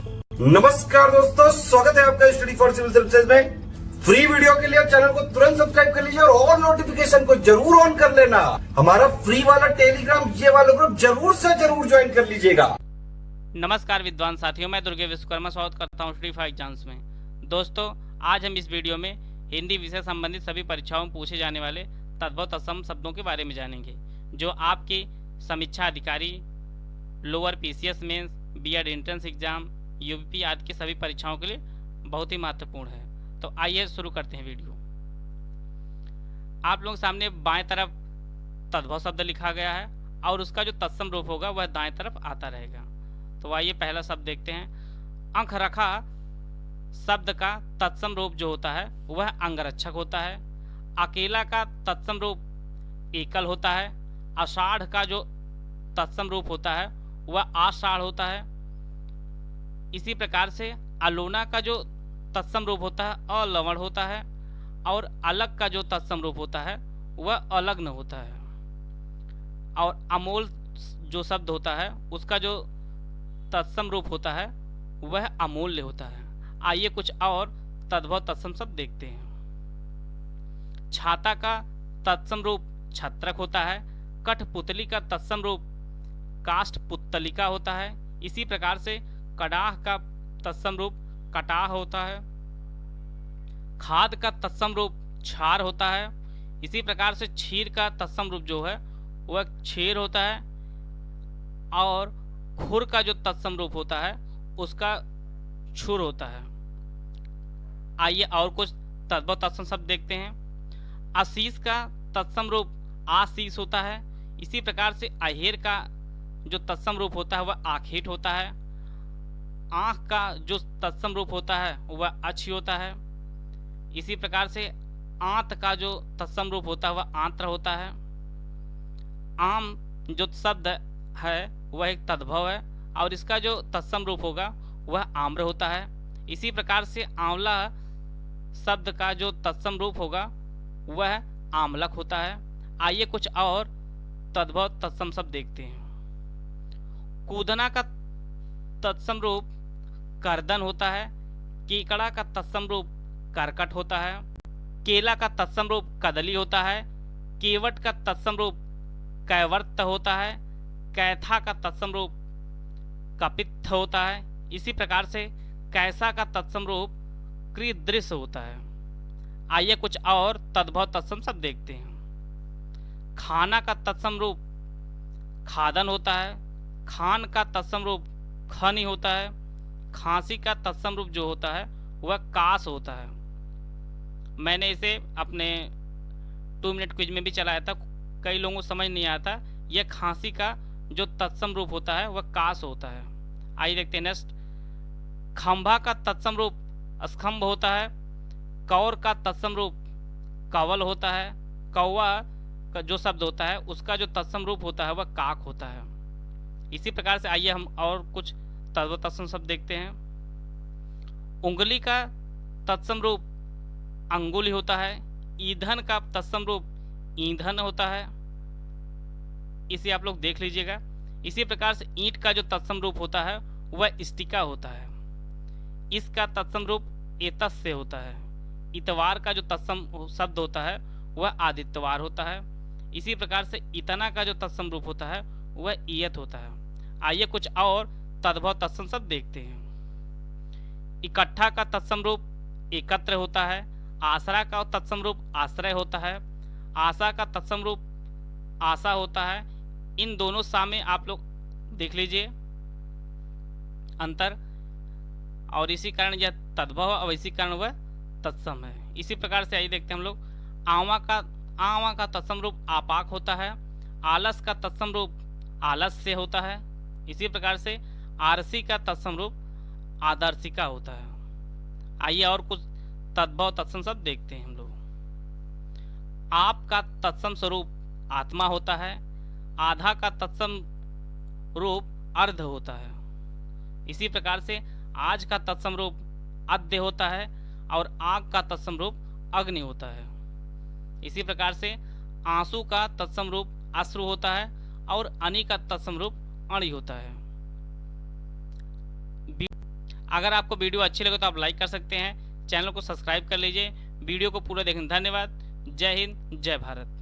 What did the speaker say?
नमस्कार दोस्तों, स्वागत है आपका स्टडी फॉर सिविल सर्विसेज में। फ्री वीडियो के लिए चैनल को तुरंत सब्सक्राइब कर लीजिए और नोटिफिकेशन को जरूर ऑन कर लेना। हमारा फ्री वाला टेलीग्राम ये वाला ग्रुप जरूर से जरूर ज्वाइन कर लीजिएगा। नमस्कार विद्वान साथियों, मैं दुर्गे विश्वकर्मा स्वागत करता हूं स्टडी फॉर एग्जाम्स में। दोस्तों, आज हम इस वीडियो में हिंदी विषय संबंधित सभी परीक्षाओं में पूछे जाने वाले तद्भव तत्सम शब्दों के बारे में जानेंगे, जो आपके समीक्षा अधिकारी, lower PCS mains, BEd entrance exam, UP आदि की सभी परीक्षाओं के लिए बहुत ही महत्वपूर्ण है। तो आइए शुरू करते हैं वीडियो। आप लोगों के सामने बाएं तरफ तद्भव शब्द लिखा गया है और उसका जो तत्सम रूप होगा वह दाएं तरफ आता रहेगा। तो आइए पहला शब्द देखते हैं। अंक रखा शब्द का तत्सम रूप जो होता है वह अंगरक्षक होता है। अकेला का तत्सम रूप एकल होता है। आषाढ़ का जो तत्सम रूप होता है वह आषाढ़ होता है। इसी प्रकार से अलोना का जो तत्सम रूप होता है अलवण होता है और अलग का जो तत्सम रूप होता है वह अलग्न होता है। और अमोल जो शब्द होता है उसका जो तत्सम रूप होता है वह अमूल्य होता है। आइए कुछ और तद्भव तत्सम शब्द देखते हैं। छाता का तत्सम रूप छत्रक होता है। कठपुतली का तत्सम रूप काष्ठपुतलिका होता है। इसी प्रकार से कडाह का तत्सम रूप कटाह होता है। खाद का तत्सम रूप छार होता है। इसी प्रकार से क्षीर का तत्सम रूप जो है वह क्षीर होता है और खुर का जो तत्सम रूप होता है उसका छुर होता है। आइए और कुछ तद्भव तत्सम शब्द देखते हैं। आशीष का तत्सम रूप आशीष होता है। इसी प्रकार से अहेर का जो तत्सम रूप होता है वह आखेट होता है। आँख का जो तत्सम रूप होता है वह अच्छी होता है। इसी प्रकार से आंत का जो तत्सम रूप होता है वह आंत्र होता है। आम जो शब्द है वह एक तद्भव है और इसका जो तत्सम रूप होगा वह आम्र होता है। इसी प्रकार से आंवला शब्द का जो तत्सम रूप होगा वह आमलक होता है। आइए कुछ और तद्भव तत्सम शब्द देखते हैं। कूदना का तत्सम रूप करदन होता है। केकड़ा का तत्सम रूप करकट होता है। केला का तत्सम रूप कदली होता है। केवट का तत्सम रूप कैवर्त होता है। कैथा का तत्सम रूप कपित्थ होता है। इसी प्रकार से कैसा का तत्सम रूप कृदृश होता है। आइए कुछ और तद्भव तत्सम शब्द देखते हैं। खाना का तत्सम रूप खादन होता है। खान का तत्सम रूप खनी होता है। खांसी का तत्सम रूप जो होता है वह कास होता है। मैंने इसे अपने 2 मिनट क्विज में भी चलाया था, कई लोगों को समझ नहीं आता। यह खांसी का जो तत्सम रूप होता है वह कास होता है। आइए देखते हैं नेक्स्ट। खंभा का तत्सम रूप स्खंभ होता है। कौर का तत्सम रूप कवल होता है। कौवा का जो शब्द होता है उसका जो तत्सम रूप होता है वह काक होता है। इसी प्रकार से आइए हम और कुछ तद्भव तत्सम शब्द देखते हैं। उंगली का तत्सम रूप अंगुली होता है। ईंधन का तत्सम रूप ईंधन होता है। इसे आप लोग देख लीजिएगा। इसी प्रकार से ईंट का जो तत्सम रूप होता है वह स्टिका होता है। इसका तत्सम रूप एतस से होता है। इतवार का जो तत्सम शब्द होता है वह आदित्यवार होता है। इसी प्रकार से इतना का जो तत्सम रूप होता है वह ईयत होता है। आइए कुछ और तद्भव तत्सम शब्द देखते हैं। इकट्ठा का तत्सम रूप एकत्र होता है। आसरा का तत्सम रूप आश्रय होता है। आशा का तत्सम रूप आशा होता है। इन दोनों सामने आप लोग देख लीजिए अंतर, और इसी कारण यह तद्भव और इसी कारण वह तत्सम है। इसी प्रकार से आइए देखते हैं हम लोग। आवा का तत्सम रूप आपाक होता है। आलस का तत्सम रूप आलस से होता है। इसी प्रकार से आरसी का तत्सम रूप आदर्शिका होता है। आइए और कुछ तद्भव तत्सम शब्द देखते हैं हम लोग। आप का तत्सम स्वरूप आत्मा होता है। आधा का तत्सम रूप अर्ध होता है। इसी प्रकार से आज का तत्सम रूप अद्य होता है और आग का तत्सम रूप अग्नि होता है। इसी प्रकार से आंसू का तत्सम रूप अश्रु होता है और अनि का तत्सम रूप अणि होता है। अगर आपको वीडियो अच्छी लगे तो आप लाइक कर सकते हैं, चैनल को सब्सक्राइब कर लीजिए। वीडियो को पूरा देखने धन्यवाद। जय हिंद, जय भारत।